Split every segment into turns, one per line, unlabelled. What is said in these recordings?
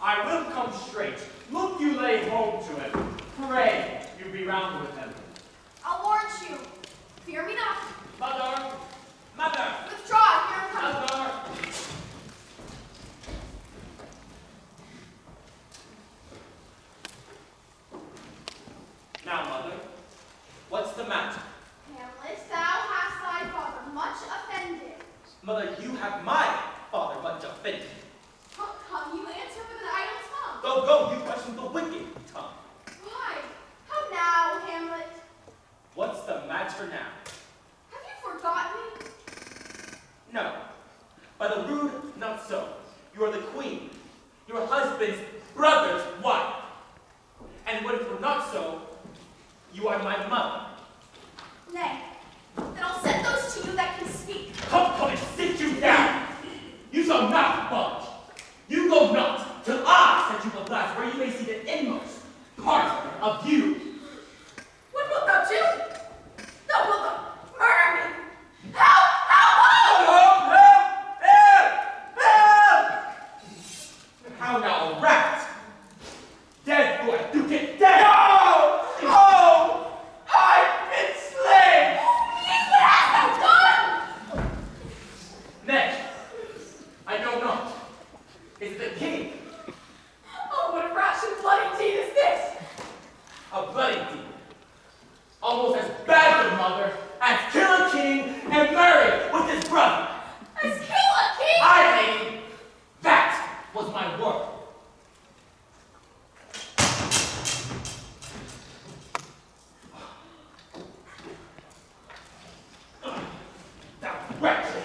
I will come straight. Look you lay hold to him. Pray you be round with him.
I'll warrant you. Fear me not.
Mother! Mother!
Withdraw, here I'm coming.
Mother! Now, mother, what's the matter?
Hamlet, thou hast thy father much offended.
Mother, you have my father much offended.
Come, you answer with an idle tongue.
Go, you question the wicked tongue.
Why? How now, Hamlet?
What's the matter now?
Have you forgotten me?
No. By the rude, not so. You are the queen, your husband's brother's wife. And when it were not so, you are my mother.
Nay, then I'll set those to you that can speak.
Come and sit you down. You shall not budge. You go not till I set you a glass where you may see the inmost part of you.
What wilt thou do? Thou wilt murder me. Help!
How now, a rat? Dead boy, you get dead!
No! I've been slain!
What hast thou done?
Nay, I know not. Is it the king?
Oh, what a rash and bloody deed is this?
A bloody deed. Almost as bad, good mother, as kill a king and marry with his brother.
As kill a king?
Aye, lady, that was my word. Thou wretched,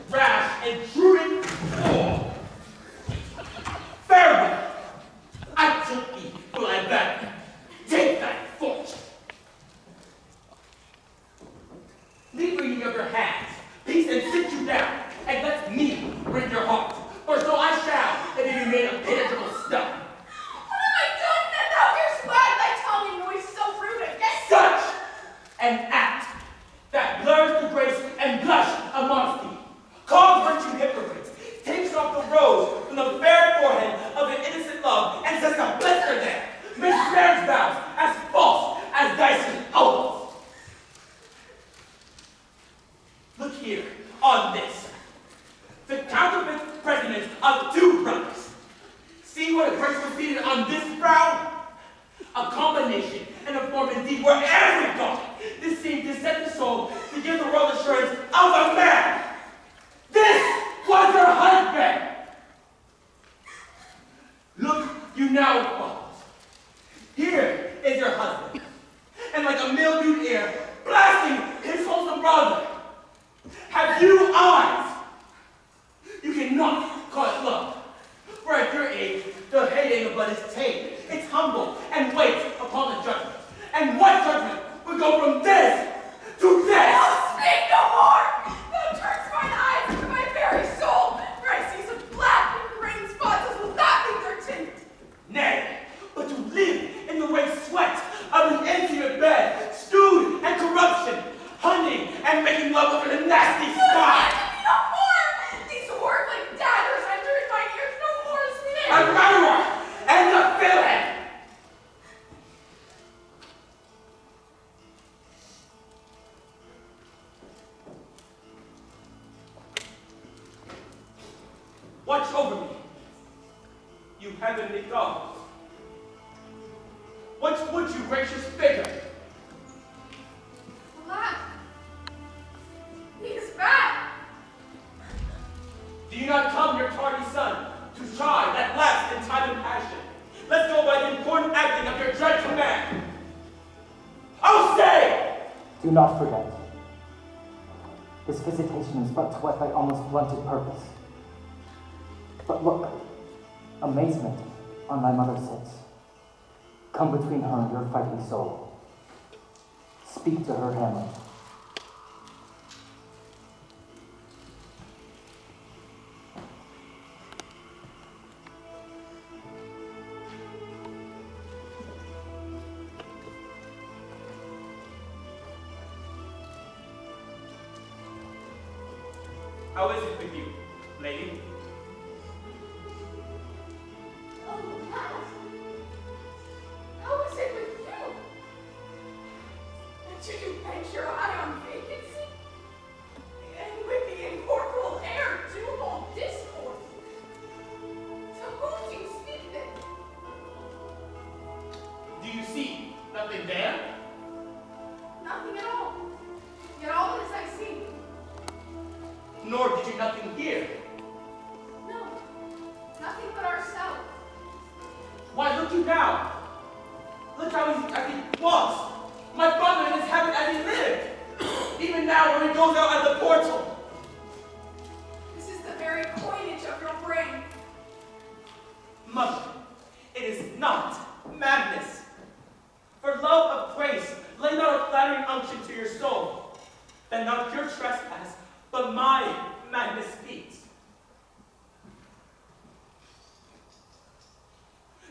rash, intruding fool. Farewell. I took thee, will I bet. Take thy fortune. Leave reading of your hands, peace and sit you down, and let me bring your heart, for so I shall, if it be made of penetrable stuff.
What have I done that thou darest wag thy tongue in noise so rude against me?
Such an act that blurs the grace and blush of modesty, calls virtue hypocrites, takes off the rose from the fair forehead of an innocent love, and sets a blister there, misbears vows as false as Dyson's oaths. Look here, on this, the counterfeit presidents of two brothers. See what a grace was seated on this brow? A combination and a form indeed where every God this seemed to set the soul to give the world assurance of a man. This was your husband. Look you now at fault. Here is your husband, and like a mildewed ear, blasting his wholesome brother. Have you eyes? You cannot call it love, for at your age, the hating of blood is tame. It's humble and waits upon the judgment. And what judgment would go from this to this?
Oh, speak no more! Thou turnest mine eyes into my very soul, for I see such black and green spots as will not leave their tint.
Nay, but to live in the rank sweat of an intimate bed, stewed and corruption, hunting and making love over the nasty sky.
No more! These words like daggers enter in my ears, no more is near.
A murderer and a villain! Watch over me, you heavenly gods. What would you, gracious figure?
Alas, he is bad.
Do you not come, your tardy son, to try that last in time and passion? Let's go by the important acting of your dread command. Oh, say!
Do not forget. This visitation is but to whet thy almost blunted purpose. But look, amazement on thy mother sits. Come between her and your fighting soul. Speak to her, Hamlet.
How is it with you, lady? now. Look how as he walks. My father in his habit as he lived. Even now when he goes out at the portal.
This is the very coinage of your brain.
Mother, it is not madness. For love of grace, lay not a flattering unction to your soul, that not your trespass, but my madness speaks.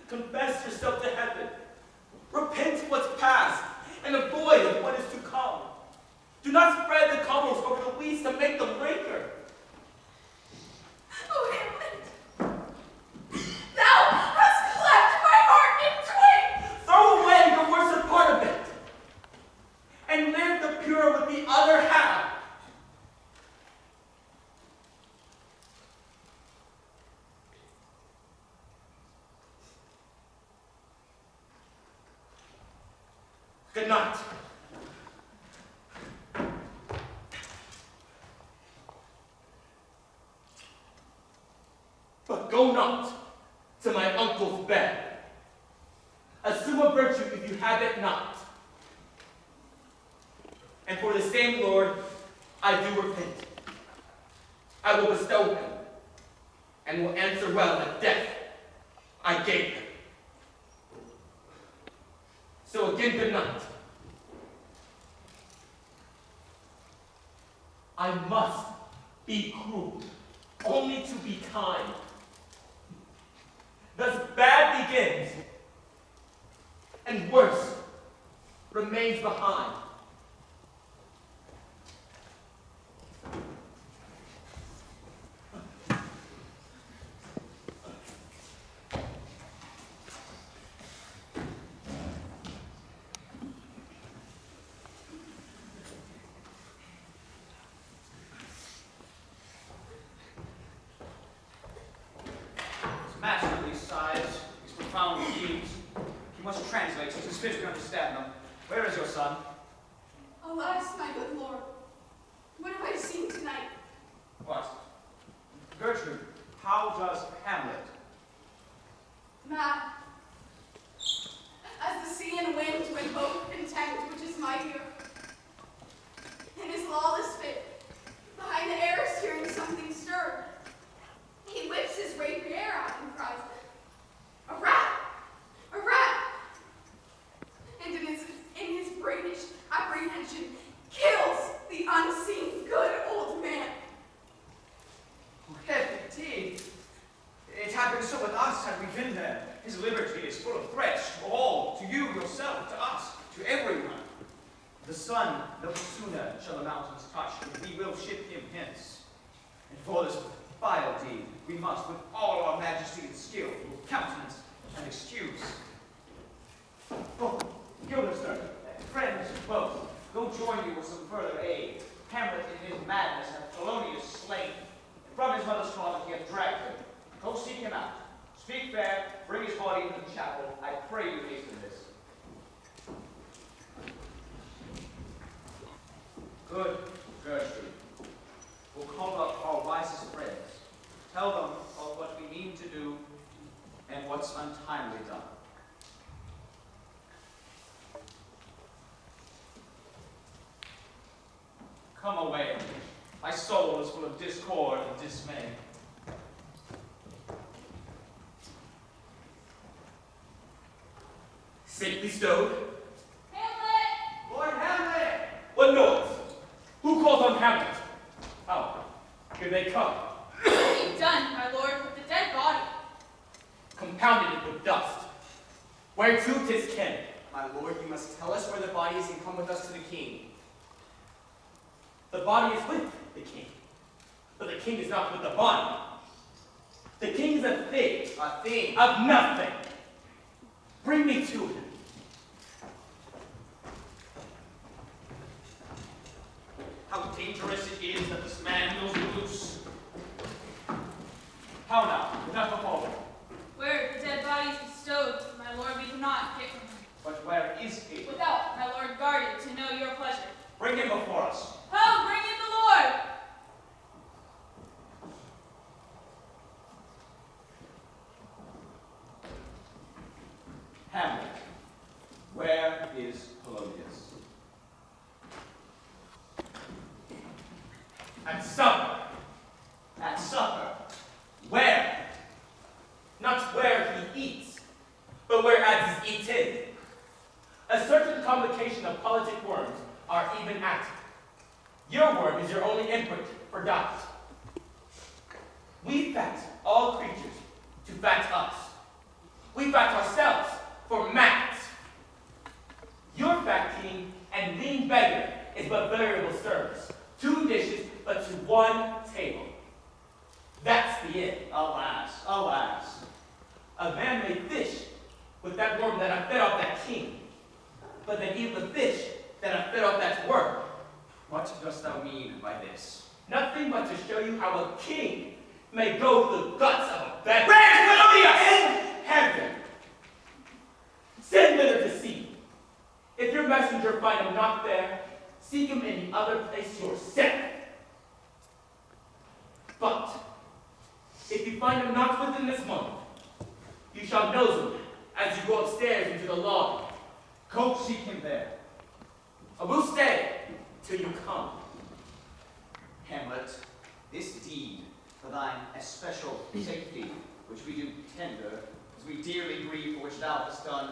Confess yourself to heaven. Repent what's past, and avoid what is to come. Do not spread the cobbles over the weeds to make them raker.
Oh, Hamlet! Thou hast cleft my heart in twain!
Throw away the worst part of it, and live the pure with the other half. Good night. But go not to my uncle's bed. Assume a virtue if you have it not. And for the same Lord, I do repent. I will bestow him, and will answer well the death I gave him. So again, good night. I must be cruel, only to be kind. Thus bad begins, and worse remains behind.
Masterly sighs, these profound themes. He must translate since his fish can understand them. Where is your son?
Alas, my good lord, what have I seen tonight?
What? Gertrude, how does Hamlet?
Mad. As the sea and wind to invoke contempt which is mightier. In his lawless fit, behind the arras hearing something stir, he whips his rapier out and cries, "A rat! A rat!" And in his brainish apprehension, kills the unseen good old man.
Oh, heaven, indeed. It had been so with us had we been there. His liberty is full of threats to all, to you, yourself, to us, to everyone. The sun no sooner shall the mountains touch, but we will ship him hence. And for this vile deed, we must, with all our majesty and skill, countenance and excuse. Oh, Guildenstern, friends both, go join you with some further aid. Hamlet in his madness hath Polonius slain, and from his mother's closet he hath dragged him. Go seek him out. Speak fair, bring his body into the chapel. I pray you hasten this. Good Gertrude, we'll call up our wisest friends. Tell them of what we mean to do and what's untimely done. Come away. My soul is full of discord and dismay.
Safely stowed.
Hamlet!
Lord Hamlet!
What noise? Who calls on Hamlet? Oh, here they come.
What have you done, my lord, with the dead body?
Compounded it with dust. Whereto 'tis kin.
My lord, you must tell us where the body is and come with us to the king.
The body is with the king, but the king is not with the body. The king is a thing.
A thing.
Of nothing. Bring me to him.
How dangerous it is that this man knows loose. How now? Enough of all.
Where the dead body is bestowed, my lord, we cannot get from him.
But where is he?
Without, my lord, guarded to know your pleasure.
Bring him before us.
Ho, bring in the lord!
is Polonius.
At supper.
At supper. Where?
Not where he eats, but where as is eaten. A certain convocation of politic worms are even active. Your worm is your only input for diet. We fat all creatures to fat us. We fat ourselves for mats. Your fat king and lean beggar is but variable service. 2 dishes, but to 1 table. That's the end.
Alas, alas.
A man may fish with that worm that I fed off that king, but then eat the fish that I fed off that worm.
What dost thou mean by this?
Nothing but to show you how a king may go through the guts of a beggar.
Where's Polonius?
In heaven. Send thither to see. If your messenger find him not there, seek him in the other place yourself. But if you find him not within this month, you shall know him as you go upstairs into the lobby.
Go seek him there.
I will stay till you come.
Hamlet, this deed for thine especial safety, which we do tender, as we dearly grieve for which thou hast done,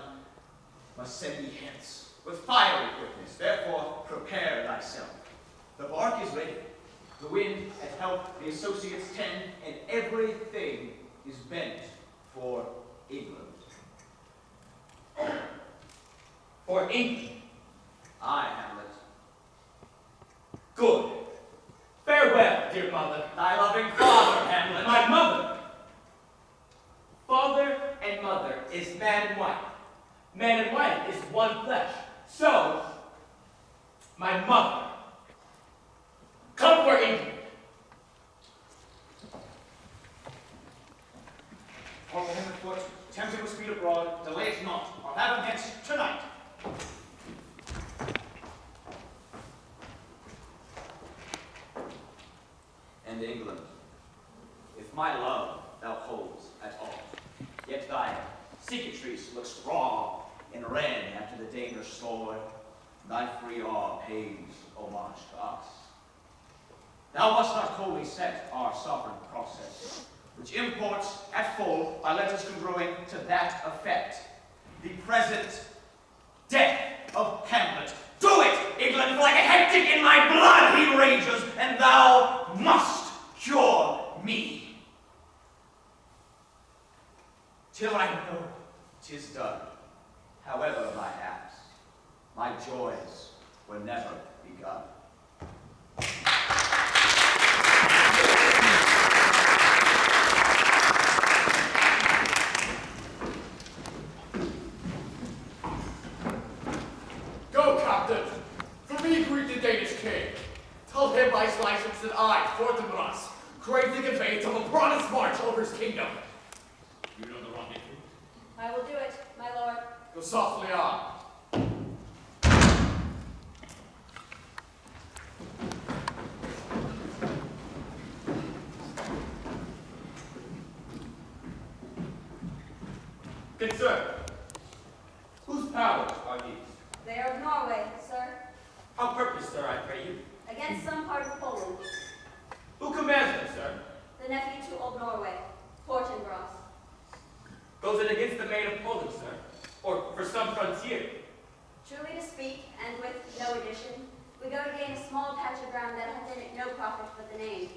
must send thee hence with fiery quickness. Therefore, prepare thyself. The bark is ready. The wind hath helped the associates tend, and everything is bent for England.
For England.
Aye, Hamlet.
Good. Farewell, dear mother.
Thy loving father, Hamlet.
My mother. Father and mother is man and wife. Man and wife is one flesh. So, my mother. Come for England.
Follow him afoot, attempt him with speed abroad, delay it not, or have him hence tonight. And England, if my love thou holds at all, yet thy cicatrice looks raw and red after the Danish sword, thy free awe pays homage to us. Thou must not wholly set our sovereign process, which imports at full by letters congruing to that effect, the present death of Hamlet. Do it, England, for like a hectic in my blood he rages, and thou must cure me. Till I know 'tis done, however my acts, my joys were never begun.
Go, Captain. For me, greet the Danish king. Tell him by his license that I, Fortinbras, crave the conveyance of a broadest march over his kingdom.
You know the rendezvous?
I will do it, my lord.
Go softly on.
Good sir, whose powers are these?
They are of Norway, sir.
How purpose, sir, I pray you?
Against some part of Poland.
Who commands them, sir?
The nephew to old Norway, Fortinbras.
Goes it against the maid of Poland, sir? Or for some frontier?
Truly to speak, and with no addition, we go to gain a small patch of ground that hath in it no profit but the name.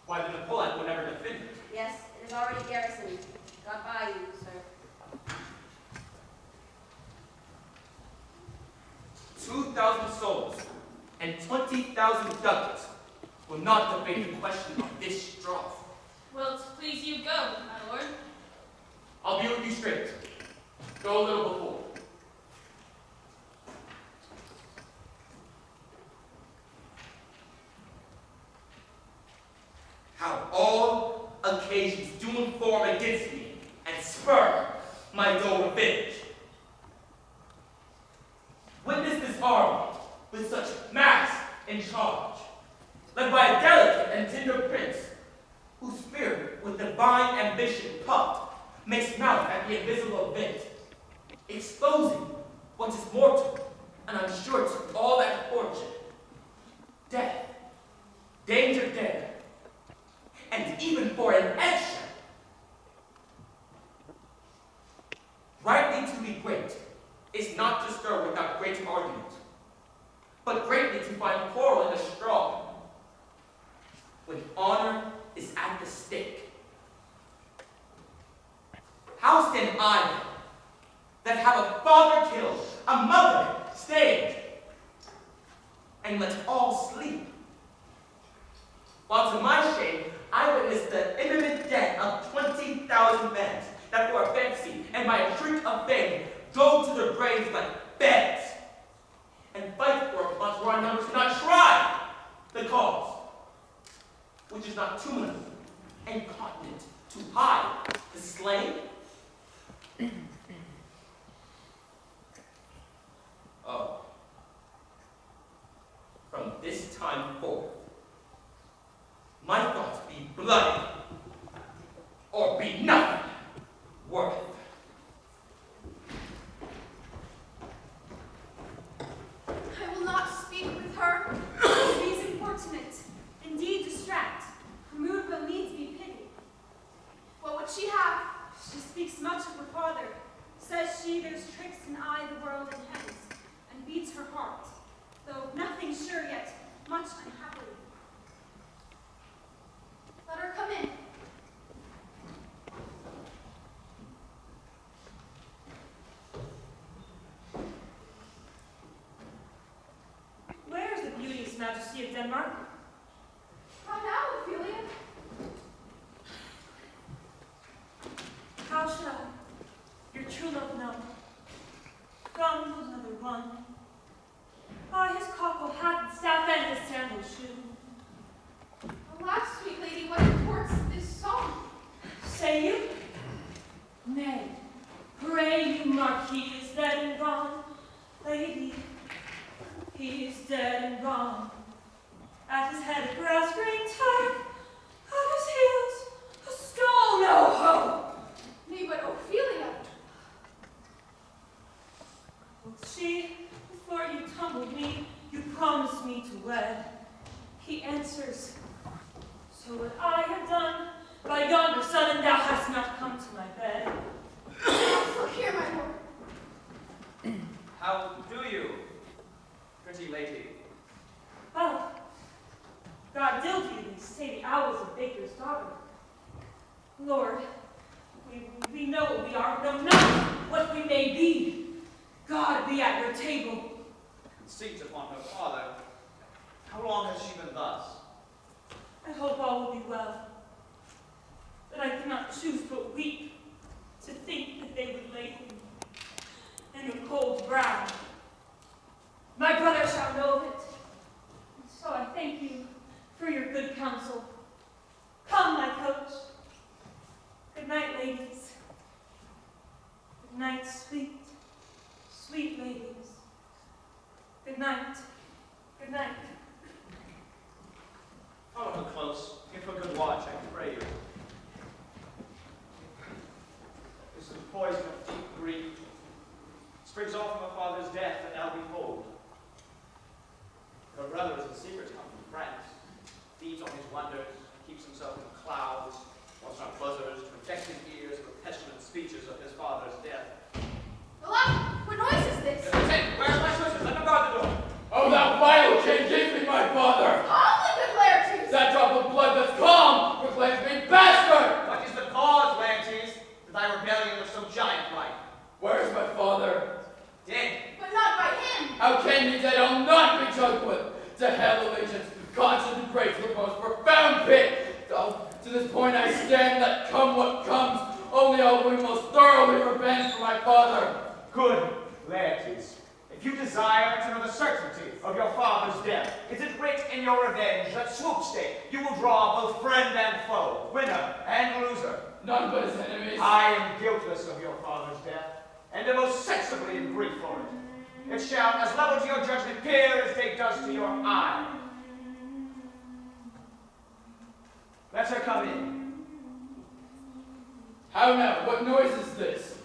Why, then the Poland will never defend it.
Yes, it is already garrisoned. Got by you, sir.
2,000 souls and 20,000 ducats will not debate the question of this straw.
Will't please you go, my lord?
I'll be with you straight. Go a little before. How all occasions do inform against me and spur my dull revenge. Witness this army with such mass in charge, led by a delicate and tender prince, whose spirit with divine ambition puffed, makes mouth at the invisible event, exposing what what is mortal and unsure to all that fortune, death, danger there, and even for an eggshell. Rightly to be great is not to stir without great argument, but greatly to find quarrel in the straw, when honor is at the stake. How stand I, that have a father killed, a mother stained, and let all sleep, while to my shame I witness the imminent death of 20,000 men, that for a fancy and by a trick of fame go to their graves like begs, and fight for a cause where our numbers cannot try the cause, which is not tumulent and continent to hide the slain? Oh, from this time forth, my thoughts be bloody, or be nothing worth.
I will not speak with her.
She is importunate, indeed distract. Her mood will needs be pitied.
What would she have?
She speaks much of her father. Says she there's tricks in eye the world intends, and beats her heart, though nothing sure yet, much unhappily.
Let her come in.
Where is the beauteous majesty of Denmark?
How now, Ophelia?
How shall your true love know? From another one. By his cockle hat and staff and his sandal shoe.
Alas, sweet lady, what imports this song?
Say you? Nay, pray you, Marquis is dead and gone. Lady, he is dead and gone. At his head a grass-green turf, at his heels a stone, oh ho!
Nay, but Ophelia.
Quoth she, before you tumbled me, you promised me to wed. He answers, so what I have done, by yonder sun, and thou hast not come to my bed.
Look here, my lord.
How do you, pretty lady?
Well, God dill you, they say the owls of Baker's daughter. Lord, we know what we are, know not what we may be. God be at your table.
Conceit upon her father. How long has she been thus?
I hope all will be well. But I cannot choose but weep to think that they would lay him in a cold ground. My brother shall know of it. And so I thank you for your good counsel. Come, my coach. Good night, ladies. Good night, sweet, sweet ladies. Good night. Good night.
Follow her close. Give her good watch, I pray you. This is poison of deep grief. Springs all from her father's death, and now behold. Her brother is in secret come from France, feeds on his wonders, keeps himself in clouds, wants not buzzards to infect his ears with petulant speeches of his father's death.
Alas, what noise is this?
Lieutenant, where's my sisters? Let them guard the door.
Oh, that vile king gave me my father!
Calmly, good Laertes!
That drop of blood that's calm proclaims me bastard!
What is the cause, Laertes, that thy rebellion was so giant-like?
Where is my father?
Dead.
But not by him.
How can ye that I'll not be judged with? To hell allegiance, conscience and grace were the most profound pit. Though to this point I stand, that come what comes, only I will be most thoroughly revenged for my father.
Good, Laertes. If you desire to know the certainty of your father's death, is it writ in your revenge that swoopstake you will draw both friend and foe, winner and loser?
None but his enemies.
I am guiltless of your father's death, and am most sensibly in grief for it. It shall, as level to your judgment, peer as day does to your eye. Let her come in.
How now? What noise is this?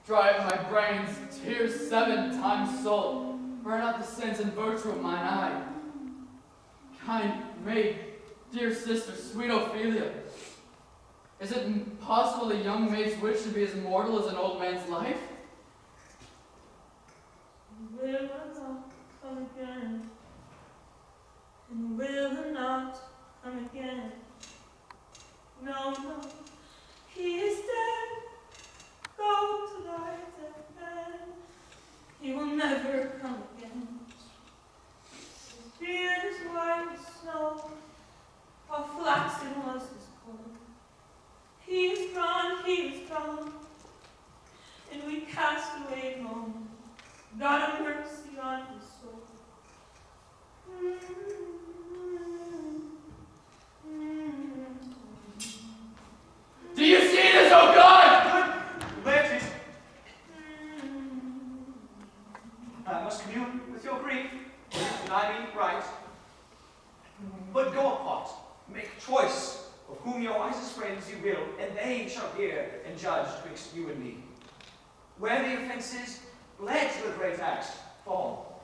Dry up my brains, tears 7 times salt, burn out the sense and virtue of mine eye. Kind maid, dear sister, sweet Ophelia, is it possible a young maid's wish should be as mortal as an old man's life?
Will I not come again? And will I not come again? No, no, he is dead. Go to thy deathbed. He will never come again. His beard is white as snow, how flaxen was his coat. He is gone, and we cast away moan. God have mercy on his soul.
Do you see this, oh God?
Good, Laertes. I must commune with your grief, and I be right. But go apart, make choice of whom your wisest friends you will, and they shall hear and judge twixt you and me. Where the offences led to the great act fall.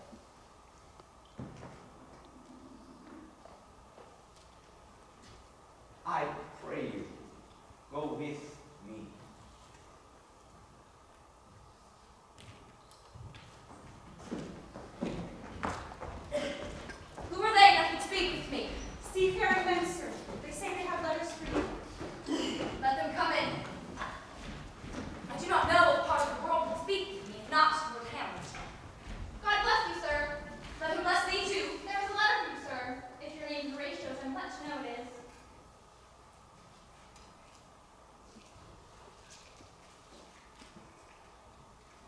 I pray you, go with me.
Who are they that can speak with me?
Seafaring men, sir. They say they have letters for you.
Let them come in. I do not know what part of the world will speak with me, if not Lord Hamlet. God bless you, sir. Let him bless thee too.
There was a letter from you, sir. If your name is Horatio, I'm glad to know it is.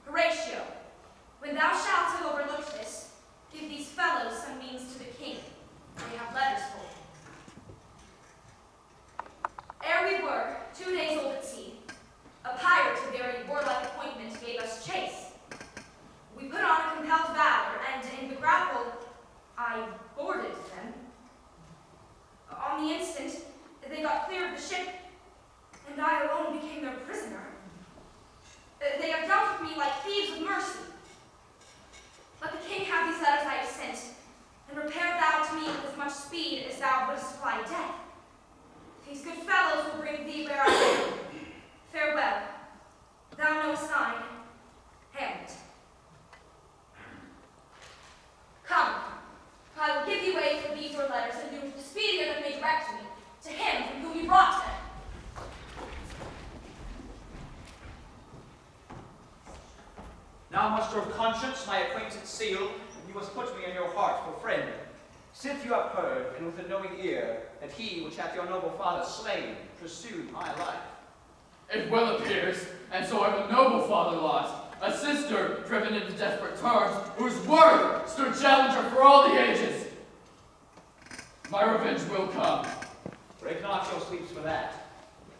Horatio, when thou shalt have overlooked this, give these fellows some means to the king. They have letters for him. Ere we were 2 days old at sea, a pirate of very warlike appointment gave us chase. We put on a compelled valor, and in the grapple, I boarded them. On the instant, they got clear of the ship, and I alone became their prisoner. They have dealt with me like thieves of mercy. Let the king have these letters I have sent, and repair thou to me with as much speed as thou wouldst fly death. These good fellows will bring thee where I am. Farewell. Thou knowest thine, Hamlet. Come, I will give thee way for these your letters, and do speedier than they direct me to him from whom you brought them.
Now must your conscience my acquaintance seal, and you must put me in your heart for friend. Sith you have heard, and with a knowing ear, that he which hath your noble father slain pursued my life.
It well appears, and so I've a noble father lost, a sister driven into desperate terms, whose word stood challenger for all the ages. My revenge will come.
Break not your sleeps for that.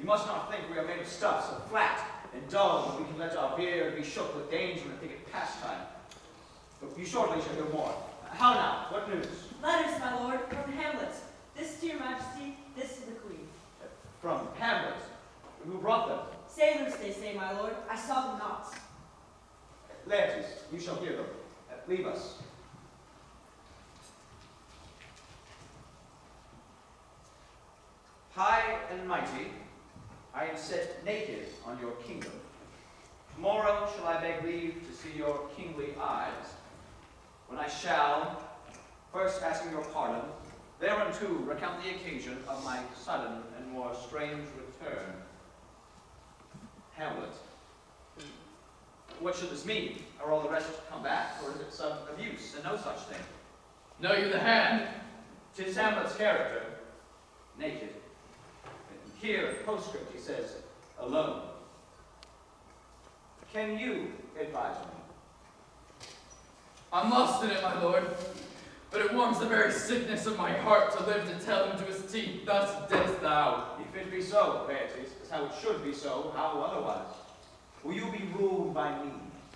You must not think we are made of stuff so flat and dull that we can let our beard be shook with danger and think it pastime. But you shortly shall hear more. How now? What news?
Letters, my lord, from Hamlet. This to your majesty, this to the queen.
From Hamlet. Who brought them?
Sailors, they say, my lord. I saw them not.
Laertes, you shall hear them. Leave us. High and mighty, I am set naked on your kingdom. Tomorrow shall I beg leave to see your kingly eyes, when I shall, first asking your pardon, thereunto recount the occasion of my sudden and more strange return. Hamlet. What should this mean? Are all the rest come back, or is it some abuse and no such thing?
Know you the hand?
'Tis Hamlet's character, naked. Here in postscript he says, alone. Can you advise me?
I'm lost in it, my lord, but it warms the very sickness of my heart to live to tell him to his teeth, thus didst thou.
If it be so, Laertes, as how it should be so, how otherwise? Will you be ruled by me?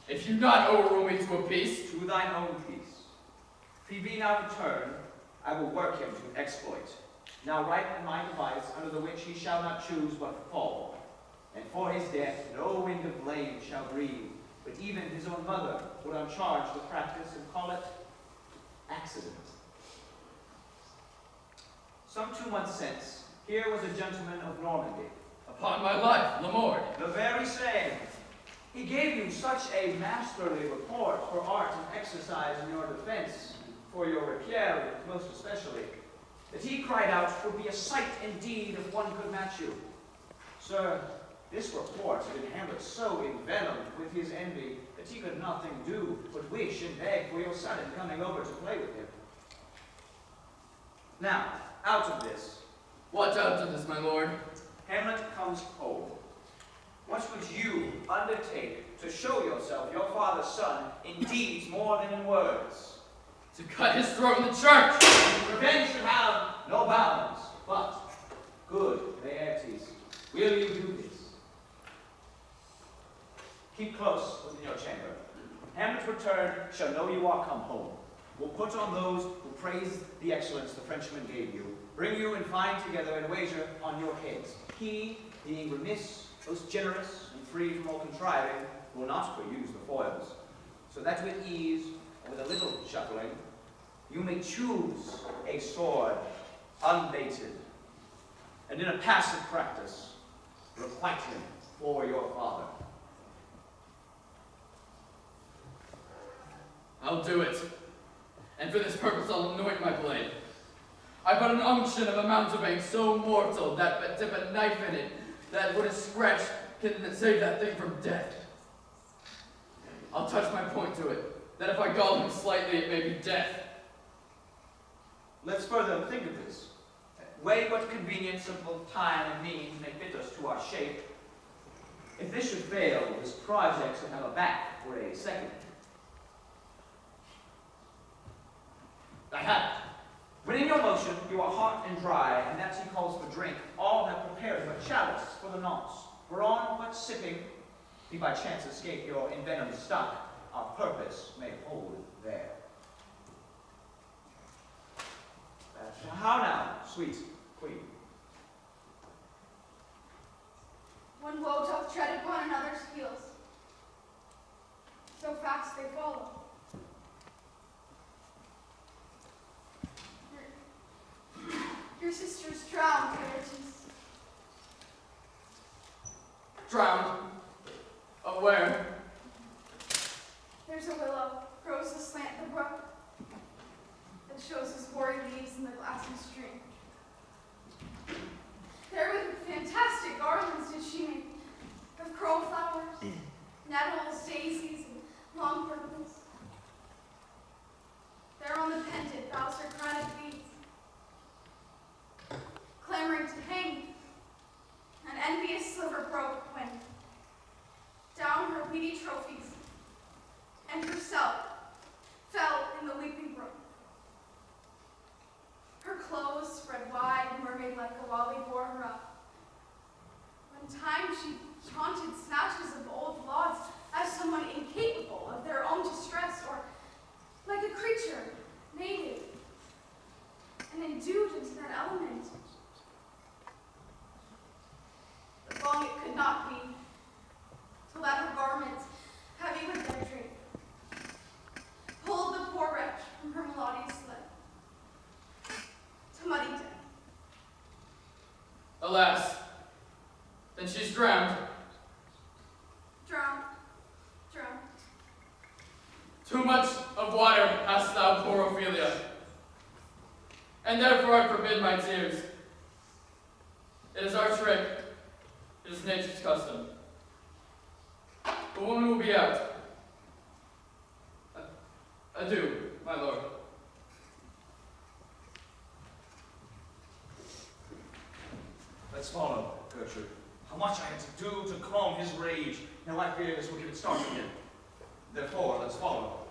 If you not overrule me to a peace,
To thine own peace. If he be now returned, I will work him to exploit. Now write in my device, under the which he shall not choose but fall, and for his death no wind of blame shall breathe, but even his own mother would uncharge the practice and call it accident. Some 2 months since, here was a gentleman of Normandy.
Upon my life, Lamord.
The very same. He gave you such a masterly report for art and exercise in your defense, for your repair most especially, that he cried out, "'Twould be a sight indeed if one could match you." Sir, this report did Hamlet so envenomed with his envy that he could nothing do but wish and beg for your son in coming over to play with him. Now, out of this.
What out of this, my lord?
Hamlet comes home. What would you undertake to show yourself your father's son in deeds more than in words?
To cut his throat in the church!
Revenge should have no bounds, but good Laertes, will you do this? Keep close within your chamber. Hamlet's return shall know you are come home. Will put on those who praise the excellence the Frenchman gave you, bring you and find together and wager on your heads. He, being remiss, most generous, and free from all contriving, will not peruse the foils, so that with ease, and with a little shuffling, you may choose a sword unbaited, and in a passive practice, requite him for your father.
I'll do it, and for this purpose I'll anoint my blade. I've but an unction of a mountebank so mortal that but dip a knife in it, that with a scratch can save that thing from death. I'll touch my point to it, that if I gall him slightly it may be death.
Let's further think of this. Weigh what convenience of both time and means may fit us to our shape. If this should fail, this project shall have a back for a second. I have it. When in your motion you are hot and dry, and that he calls for drink, all have prepared but chalice for the nonce, whereon but sipping, if by chance escape your envenomed stock, our purpose may hold there. How now, sweet queen?
When woe doth tread at one another's heels, so fast they follow. Your sister's drowned, Laertes.
Drowned? Where?
There's a willow, grows aslant the brook, that shows his hoary leaves in the glassy stream. There with fantastic garlands did she make, of curl flowers, nettles, daisies, and long purples. There on the pendant bows her crown of beads, clamoring to hang. An envious sliver broke when down her weedy trophies, and herself fell in the leaping brook. Her clothes spread wide and mermaid like a while we bore her up. One time she taunted snatches of old lauds as someone incapable of their own distress, or like a creature naked and endued into that element. But long it could not be, till that her garments, heavy with their drink, pulled the poor wretch from her melodious sled to muddy death.
Alas, then she's drowned.
Drowned, drowned.
Too much of water hast thou, poor Ophelia, and therefore I forbid my tears. It is our trick, it is nature's custom. The woman will be out. Adieu, my lord.
Let's follow, Gertrude. How much I had to do to calm his rage. Now I fear this will give it start again. Therefore, let's follow.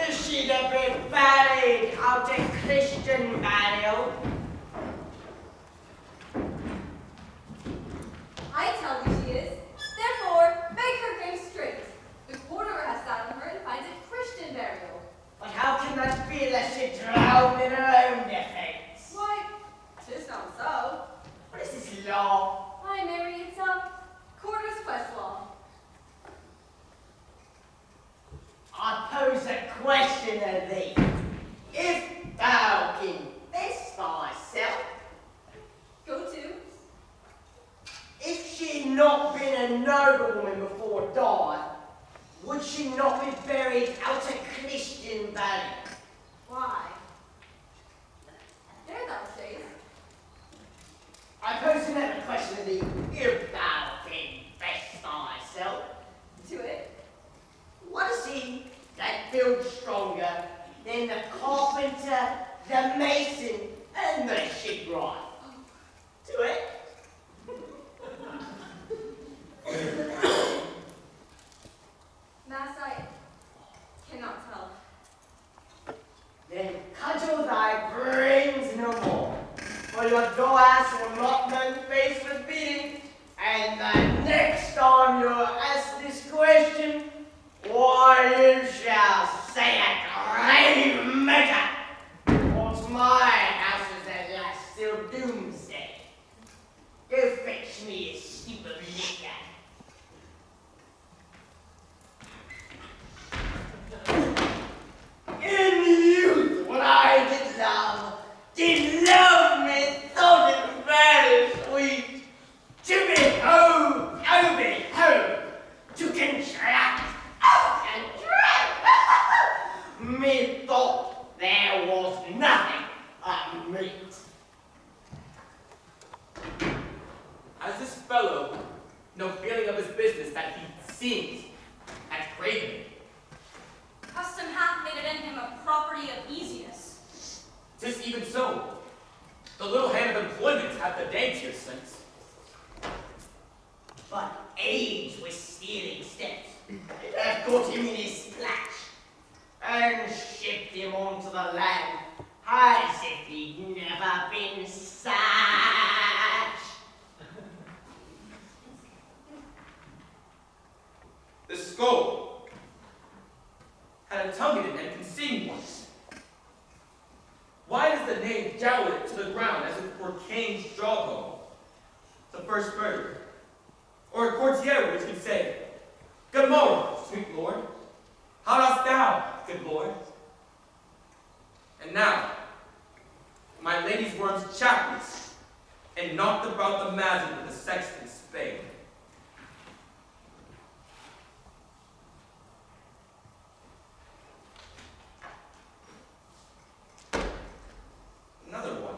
Is she to be buried out in Christian burial?
I tell you she is. Therefore, make her grave straight. The quarterer has sat on her and finds it Christian burial.
But how can that be question of thee. If thou confess thyself,
Go to.
if she'd not been a noblewoman before died, would she not be buried out a Christian valley?
Why? There thou sayest.
I pose another question of thee. If thou confess thyself,
To it.
what is he that builds stronger than the carpenter, the mason, and the shipwright? To it.
Mass, I cannot tell.
Then cudgel thy brains no more, for your ass will not know face with beating, and the next time you ask this question, why you shall say a grave matter. What's my house is at last still doomsday. Go fetch me a sip of liquor. In youth, when I did love me, thought it very sweet. To be home, to contract, methought there was nothing amiss.
Has this fellow no feeling of his business that he sings at craving?
Custom hath made it in him a property of easiness.
'Tis even so. The little hand of employment hath the daintier sense.
But age with stealing steps, it hath got him in his splash, and shipped him onto the land, as if he'd never been sash.
The skull had a tongue in it and can sing once. Why does the knave jowl it to the ground as if it were Cain's jawbone, the first murder? Or a courtier which can say, "Good morrow, sweet lord. How dost thou, good lord?" And now, my lady's worms chapless, and knocked about the mazin with the sexton's spade. Another one.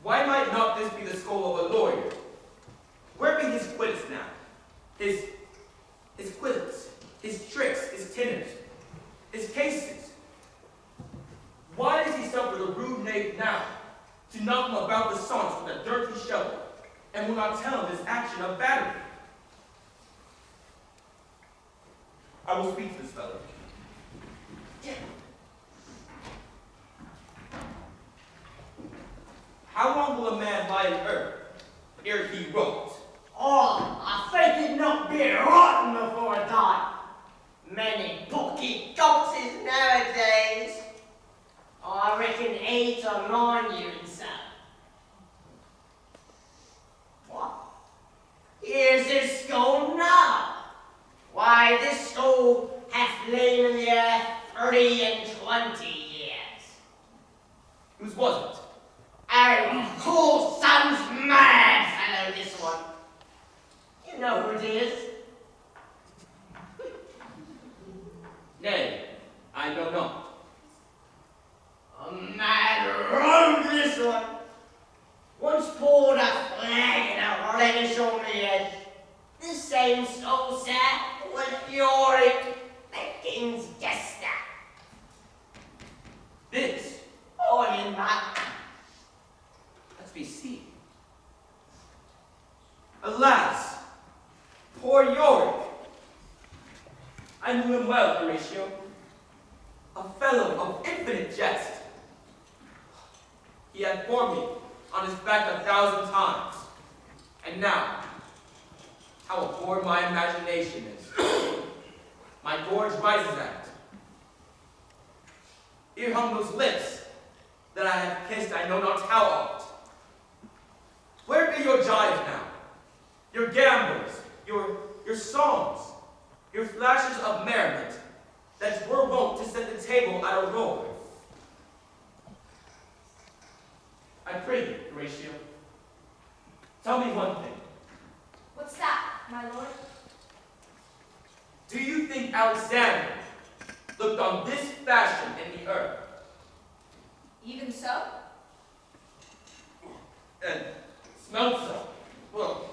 Why might not this be the skull of a lawyer? Where be his quiddits now? His quiddits, his tricks, his tenors, his cases? Why does he suffer the rude knave now to knock him about the saunts with a dirty shovel, and will not tell him his action of battery? I will speak to this fellow. How long will a man lie in earth ere he rot?
Oh, I think it not be rotten before I die. Many pocket corpses nowadays. I reckon 8 or 9 years so. What? Here's this skull now. Why, this skull hath lain in the earth 23 years.
Whose was it?
Oh, cool son's mad fellow, this one. You know who it is.
Nay, I know not.
A mad rogue, this one. Once poured a flag and a reddish on the head. The same skull sat with Yorick, the king's jester.
This?
Oh, you not.
Let's be seen. Alas, poor Yorick. I knew him well, Horatio. A fellow of infinite jest. He had borne me on his back 1,000 times. And now, how abhorred my imagination is. My gorge rises at. Here hung those lips that I have kissed I know not how oft. Where be your jives now? Your gambols, your songs, your flashes of merriment that we're wont to set the table at a roll. I pray you, Horatio, tell me one thing.
What's that, my lord?
Do you think Alexander looked on this fashion in the earth?
Even so?
And smelled so? Well,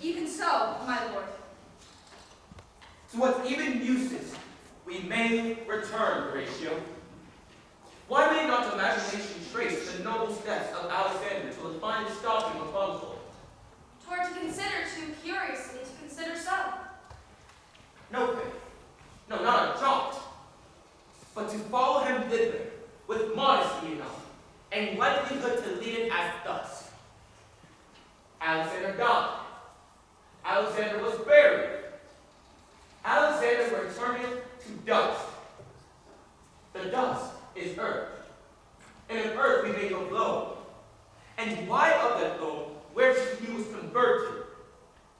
Even so, my lord.
to what even uses we may return, Horatio. Why may not imagination trace the noble steps of Alexander to the finest stopping of Bungle?
'Twere to consider too curiously to consider so.
No faith, no, not a jot, but to follow him thither with modesty enough, and likelihood to lead it as thus. Alexander died. Alexander was buried. Alexander returned to dust. The dust is earth, and of earth we make a globe. And why of that globe, whereto he was converted,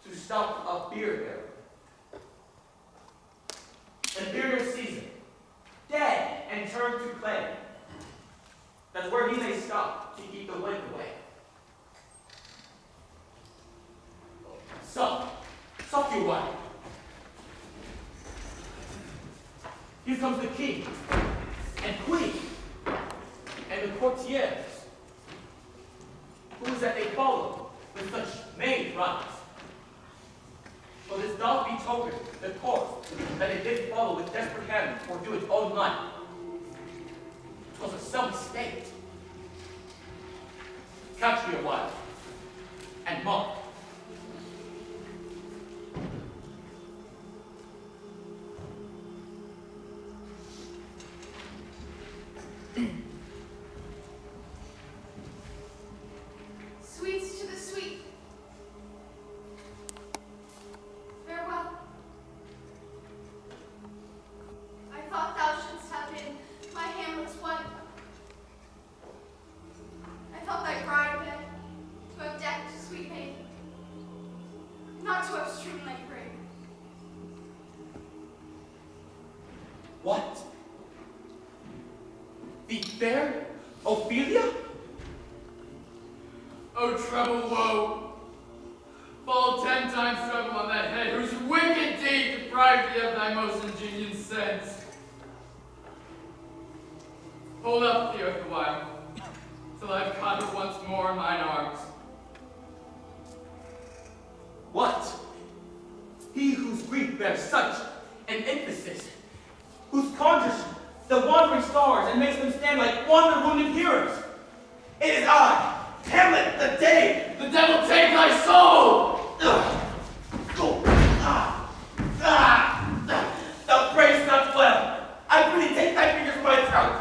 to stop a beer barrel. In beer season, dead and turned to clay. That's where he may stop to keep the wind away. Sup you while. Here comes the king, and queen, and the courtiers. Who is that they follow with such many runs? For this doth betoken the course that it did follow with desperate hand for do its own life. 'Twas a some state. Catch me a while, and mark.
Sweets to the sweet. Farewell. I thought thou shouldst have been my Hamlet's wife. I felt thy bride bed to have decked sweet maiden, not to have strewn thy grave.
What? The fair Ophelia?
Oh, trouble, woe! Fall 10 times trouble on that head, whose wicked deed deprived thee of thy most ingenious sense. Hold up the earth a while, till I've caught her once more in mine arms.
What? He whose grief bears such an emphasis, whose conjures the wandering stars and makes them stand like wander-wounded heroes. It is I, Hamlet the Dane.
The devil take thy soul!
Thou prayest not well. I pray thee take thy fingers from my throat.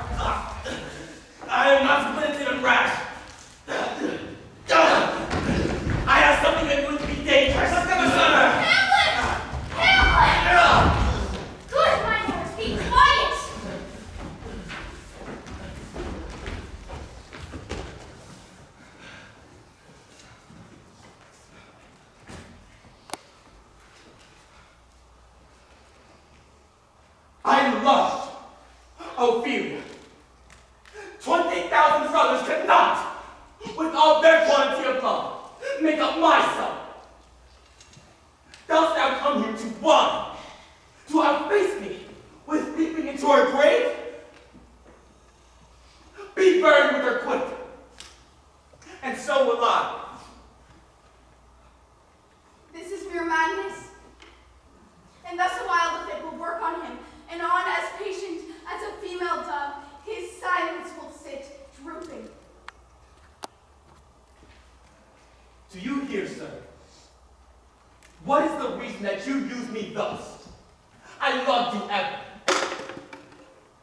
I am not splendid and rash. I have something that would be dangerous.
Hamlet! Hamlet! Good, my lord, be quiet!
I loved Ophelia. 20,000 brothers could not, with all their quantity of love, make up my soul. Dost thou come here to one, to outface me with leaping into her grave? Be burned with her quick, and so will I.
This is mere madness. And thus a while the fit will work on him, and on as patient as a female dove, his silence will sit drooping.
Do you hear, sir? What is the reason that you use me thus? I loved you ever,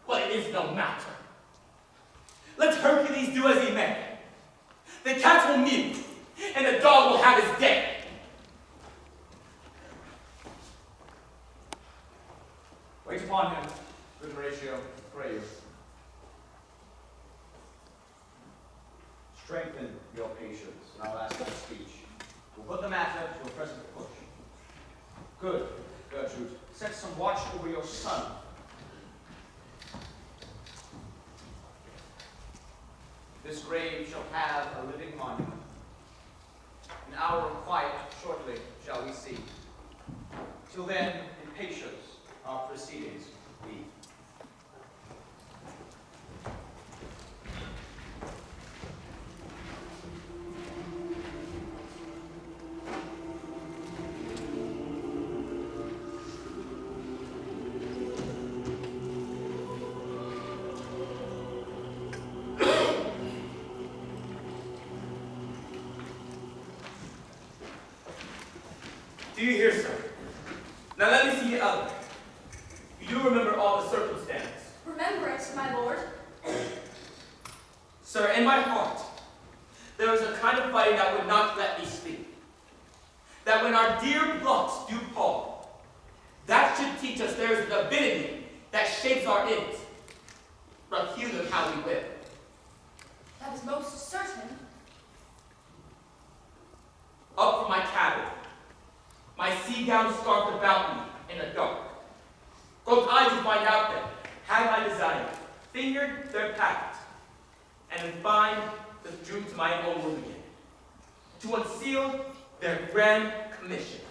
but it is no matter. Let Hercules do as he may. The cat will mew, and the dog will have his day.
Wait upon him, good Horatio, pray you. Strengthen your patience, and I'll ask that speech. We'll put the matter to a present push. Good, Gertrude. Set some watch over your son, This grave shall have a living monument. An hour of quiet shortly shall we see. Till then, in patience, our proceedings be.
Do you hear, sir? Now let me see you out. You do remember all the circumstance.
Remember it, my lord.
Sir, in my heart, there was a kind of fighting that would not let me sleep. That when our dear blocks do fall, that should teach us there is a divinity that shapes our ends, but hew them how we will.
That is most certain.
Up from my cabin, my sea gown scarfed about me in the dark. Groped I to find out them, had my desire, fingered their packet, and in fine withdrew to my own room again, to unseal their grand commission,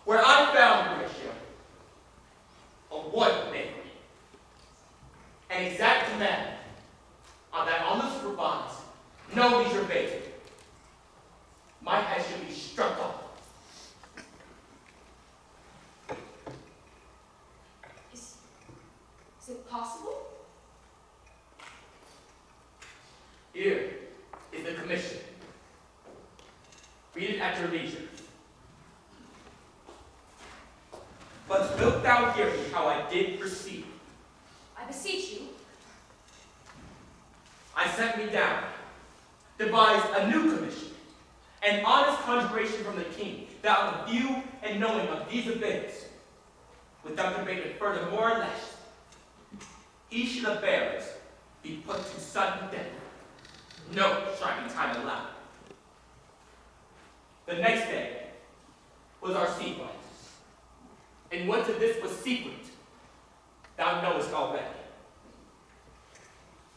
where I found Horatio, a royal bakery, an exact command on that honest provides no leisure vacant. My head should be struck off.
Is it possible?
Here is the commission. Read it at your leisure. But wilt thou hear me how I did proceed?
I beseech you.
I sent me down, devised a new commission, an honest conjuration from the king, that on the view and knowing of these events, without debating further more or less, each of the bearers be put to sudden death, no shining time allowed. The next day was our sea fight, and what to this was secret, thou knowest already.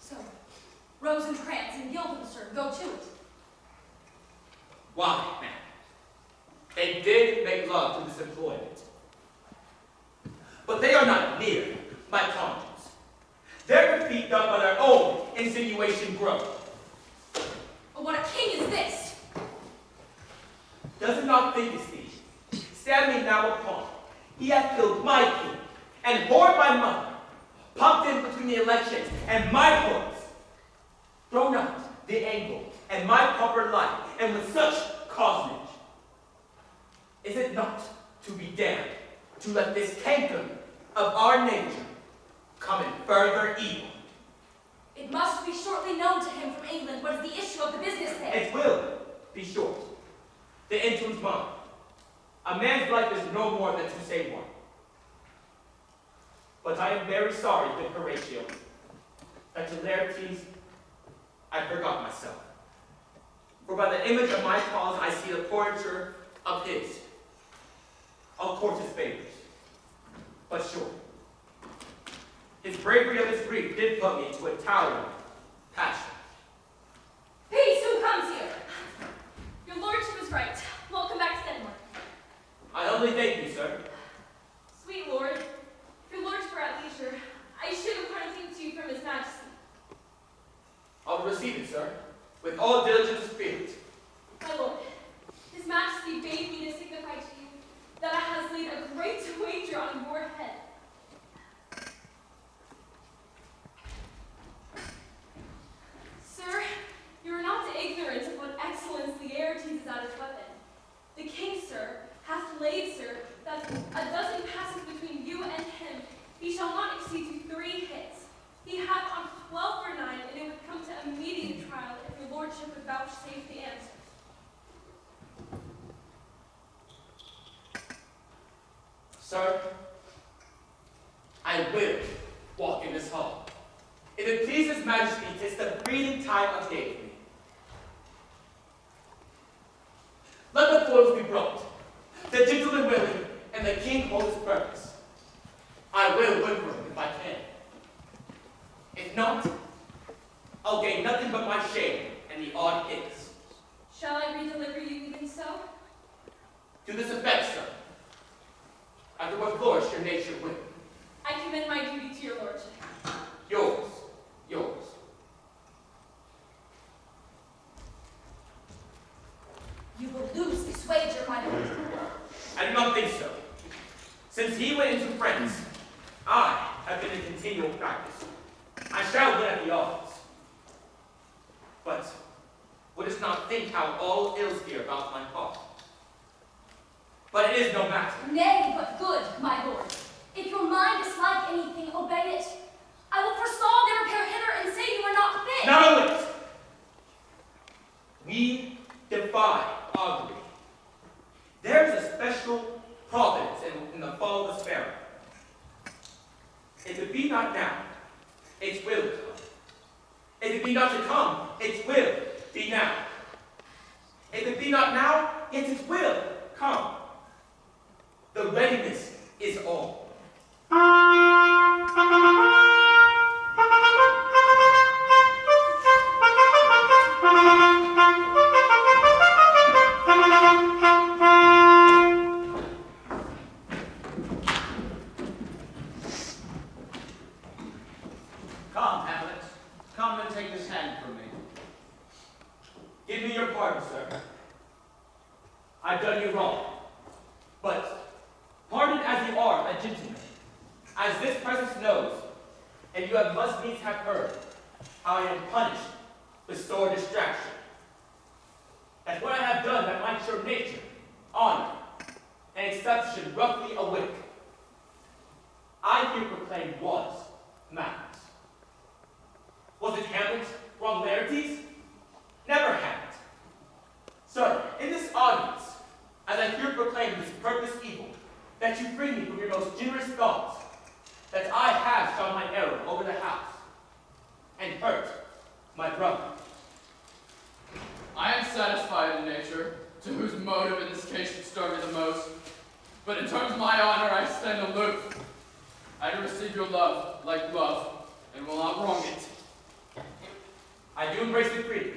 So, Rosencrantz and Guildenstern go to it.
Why, man? They did make love to this employment. But they are not near my conscience. Their defeat done by their own insinuation grow.
But what a king is this?
Does it not think his thee? Stand me now upon. He hath killed my king, and whored my mother, pumped in between the elections and my voice. Thrown out the angle and my proper life, and with such causage. Is it not to be damned to let this canker of our nature come in further evil?
It must be shortly known to him from England what is the issue of the business there.
It will be short. The entomb's mine. A man's life is no more than to save one. But I am very sorry, good Horatio, that to Laertes I forgot myself. For by the image of my cause I see the portraiture of his. I'll court his favors, but sure. His bravery of his grief did put me into a towering passion.
Peace, who comes here? Your lordship is right. Welcome back to Denmark.
I humbly thank you, sir.
Sweet lord, if your lordship were at leisure, I should impart a thing to you from his majesty.
I'll receive it, sir, with all diligence of spirit.
My lord, his majesty bade me to signify to you that I has laid a great wager on your head. Sir, you are not ignorant of what excellence Laertes is at his weapon. The king, sir, hath laid, sir, that a dozen passes between you and him, he shall not exceed to 3 hits. He hath on 12 or 9, and it would come to immediate trial if your lordship would vouchsafe the answers.
Sir, I will walk in this hall. If it please his majesty, 'tis the breathing time of day for me. Let the foils be brought, the gentleman willing, and the king hold his purpose. I will win for him if I can. If not, I'll gain nothing but my shame and the odd hits.
Shall I redeliver you even so?
To this effect, sir. After what flourish your nature will.
I commend my duty to your lordship.
Yours. Yours.
You will lose this wager, my lord.
I do not think so. Since he went into France, I have been in continual practice. I shall win at the odds. But wouldst not think how all ills here about my heart. But it is no matter.
Nay, but good, my lord. If your mind dislike anything, obey it. I will forestall their repair hither and say you are not fit.
Now wait! We defy augury. There's a special providence in the fall of the sparrow. If it be not now, it will come. If it be not to come, it will be now. If it be not now, yet it will come. The readiness is all.
Come, Hamlet. Come and take this hand from me.
Give me your pardon, sir. I've done you wrong. But, pardoned as you are a gentleman, as this presence knows, and you have must needs have heard, how I am punished with sore distraction. That what I have done that might show nature, honor, and exception roughly awake, I here proclaim was malice. Was it Hamlet's wronglarities? Never Hamlet. Sir, in this audience, as I here proclaim this purpose evil, that you free me from your most generous thoughts, that I have shone my arrow over the house, and hurt my brother.
I am satisfied in nature, to whose motive in this case should stir me the most. But in terms of my honor, I stand aloof. I do receive your love like love, and will not wrong it.
I do embrace it freely.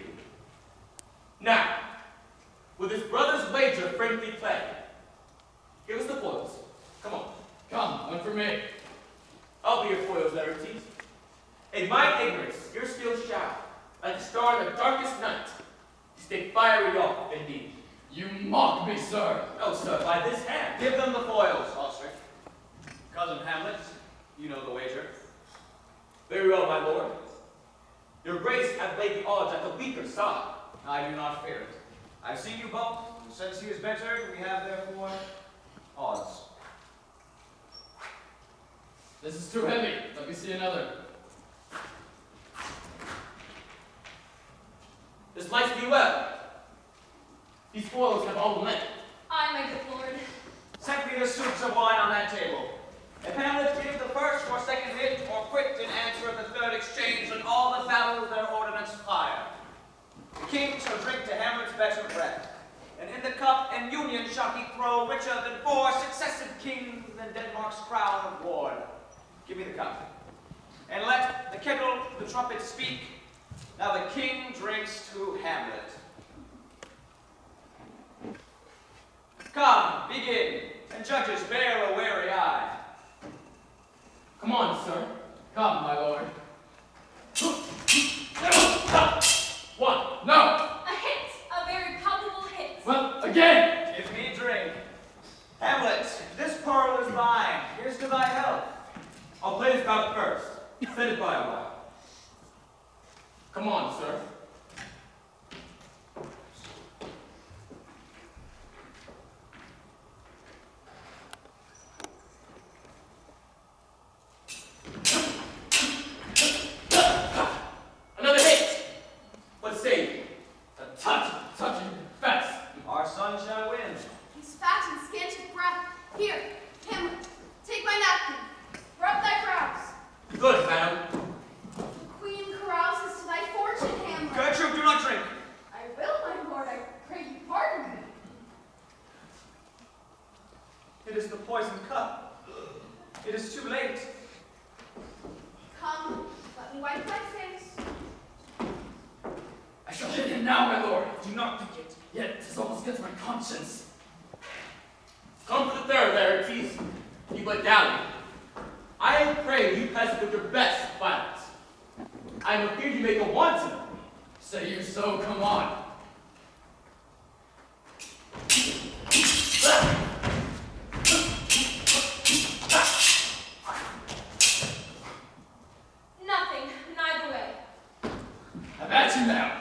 Now, with his brother's wager frankly play, give us the foils. Come on.
Come, one for me.
I'll be your foils, Laertes. In my ignorance, your skill shall, like a star in the darkest night, stay fiery off indeed.
You mock me, sir.
No, sir, by this hand.
Give them the foils, Ostrich. Cousin Hamlet, you know the wager.
Very well, my lord. Your grace hath laid the odds at the weaker side.
I do not fear it. I've seen you both, and since he is better, we have therefore odds.
This is too heavy. Let me see another.
This lights me well. These foils have all length.
Aye, my good lord.
Set me the soups of wine on that table. If Hamlet gave the first or second hit, or quit in answer of the third exchange, and all the battles their ordnance fire. The king shall drink to Hamlet's better breath, and in the cup and union shall he throw richer than 4 successive kings than Denmark's crown of ward. Give me the cup. And let the kettle, the trumpet speak. Now the king drinks to Hamlet. Come, begin, and judges bear a wary eye.
Come on, sir.
Come, my lord.
One.
No!
A hit, a very palpable hit.
Well, again!
Give me drink. Hamlet, this pearl is mine. Here's to thy health.
I'll play this bout first. Set it by a while. Come on, sir. Another hit! What say you?
A touch, you confess.
Our son shall win.
He's fat and scant of breath. Here, Hamlet, take my napkin. Rub thy brows.
Good, madam.
The queen carouses to thy fortune, Hamlet.
Gertrude, do not drink.
I will, my lord. I pray you pardon me.
It is the poisoned cup. It is too late.
Come, let me wipe thy face.
shall hit him now, my lord.
Do not forget.
Yet 'tis almost against my conscience.
Come for the third, Laertes. You but dally. I pray you pass it with your best violence. I am afeard you make a wanton.
Say you so, come on.
Nothing, neither way.
I'm at you now.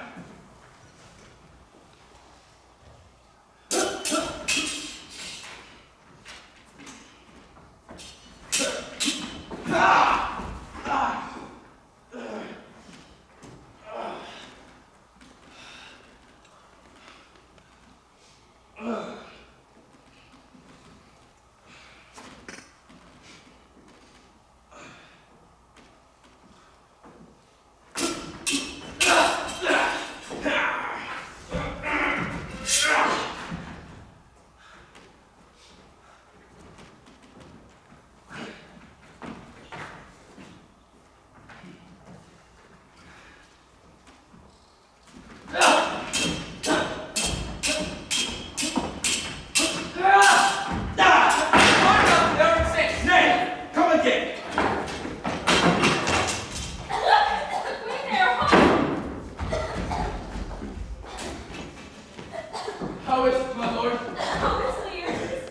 How is it, my lord?
How is Laertes?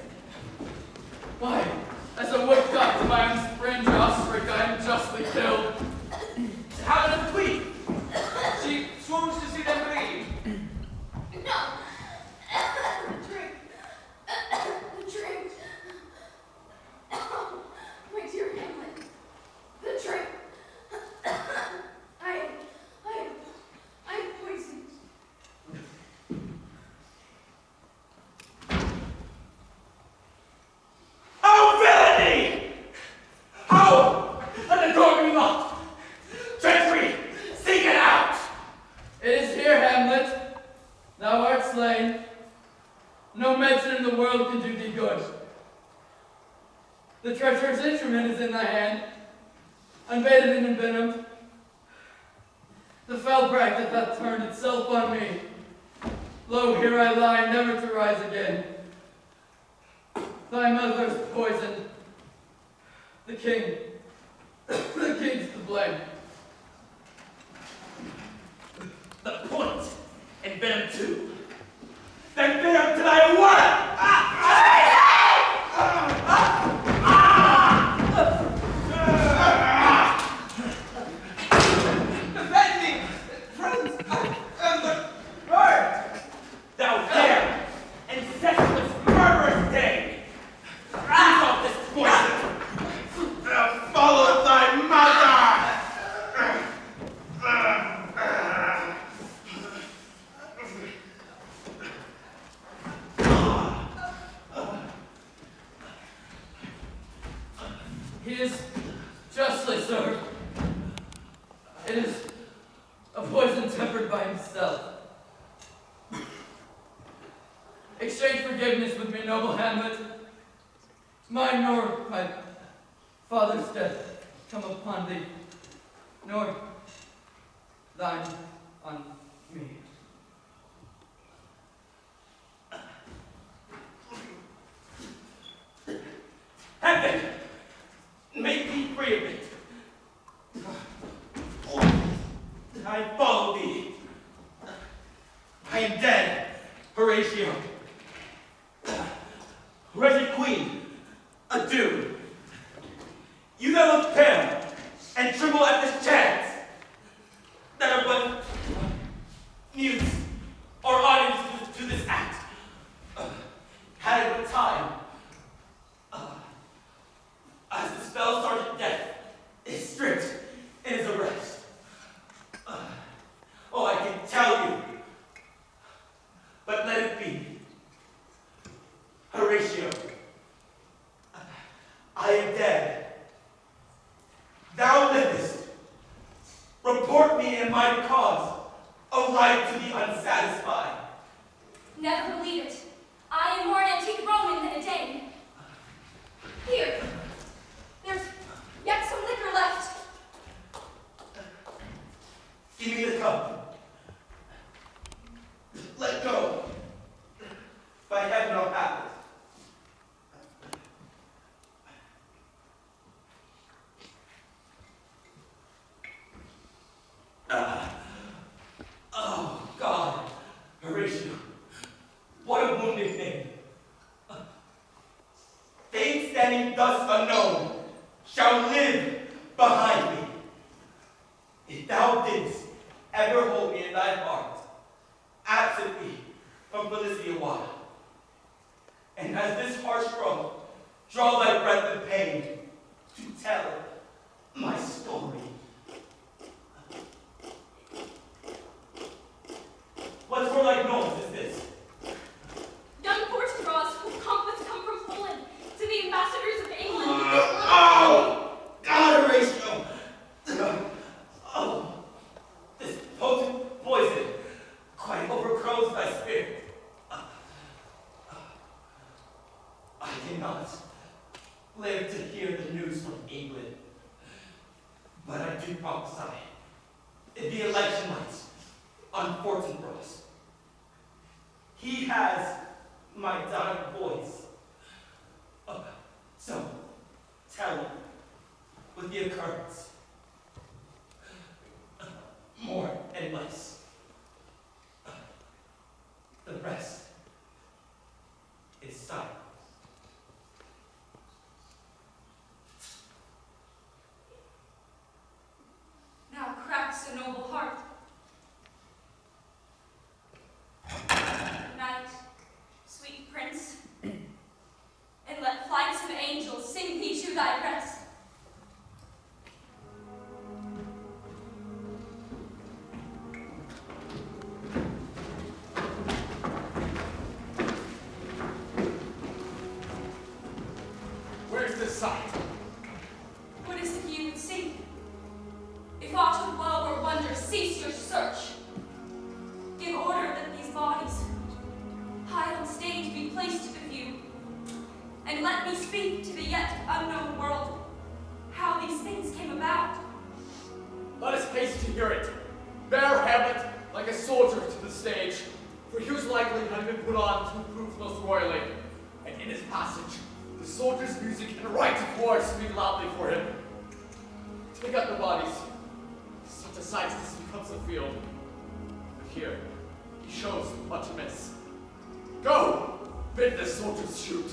Why, as a woodcock to my own springe ostrich, I am justly killed.
How did the queen?
She swoons to see them bleed.
No. The drink. The drink. Oh, my dear Hamlet. The drink. I'm poisoned.
Oh, villainy! How? Let the door be locked. Treachery! Seek it out!
It is here, Hamlet. Thou art slain. No medicine in the world can do thee good. The treacherous instrument is in thy hand, unbaited and envenomed. The fell bracket hath turned itself on me. Lo, here I lie, never to rise again. Thy mother's poisoned. The king. The king's to blame.
The point, and venom too. Then venom to thy work!
Defend me! Friends, I am the bird!
Thou dare, incestuous murderous day! Drink off this poison! Follow thy mother!
He is justly served. It is a poison tempered by himself. Exchange forgiveness with me, noble Hamlet. Mine nor my father's death come upon thee, nor thine on me.
Heaven, make me free of it. I follow thee. I am dead, Horatio. Wretched queen, adieu. You that look pale and tremble at this chance, that are but mute or audience to this act, had it but time. As the spell Sergeant Death is strict in his arrest. Oh, I can tell you, but let it be. Horatio, I am dead. Thou livest. Report me and my cause, alike to the unsatisfied.
Never believe it. I am more an antique Roman than a Dane. Here. There's yet some liquor left.
Give me the cup. behind me. If thou didst ever hold me in thy heart, absent me from felicity a while, and as this harsh stroke, draw thy breath in pain to tell my story. What for like noise is this?
Young Fortinbras who come from Poland to the ambassadors of England.
Oh, God, Horatio! Oh, this potent poison quite overcrows thy spirit. I cannot live to hear the news from England, but I do prophesy in the election lights on Fortinbras. He has my dying voice. So, tell him with the occurrence, more and less. The rest is silence.
Now cracks a noble heart. Night, sweet prince, and let flights of angels sing thee to thy rest.
Where's this sight?
What is it you would see? If aught of woe or wonder, cease your search. Give order that these bodies, high on stage, be placed to the view. And let me speak to the yet unknown world how these things came about.
Let us haste to hear it. Bear Hamlet like a soldier to the stage, for he was likely having been put on to prove most royally. And in his passage, the soldier's music and right of war speak loudly for him. Take up the bodies. Such a sight as this becomes a field. But here, he shows much amiss. Go, bid the soldiers shoot.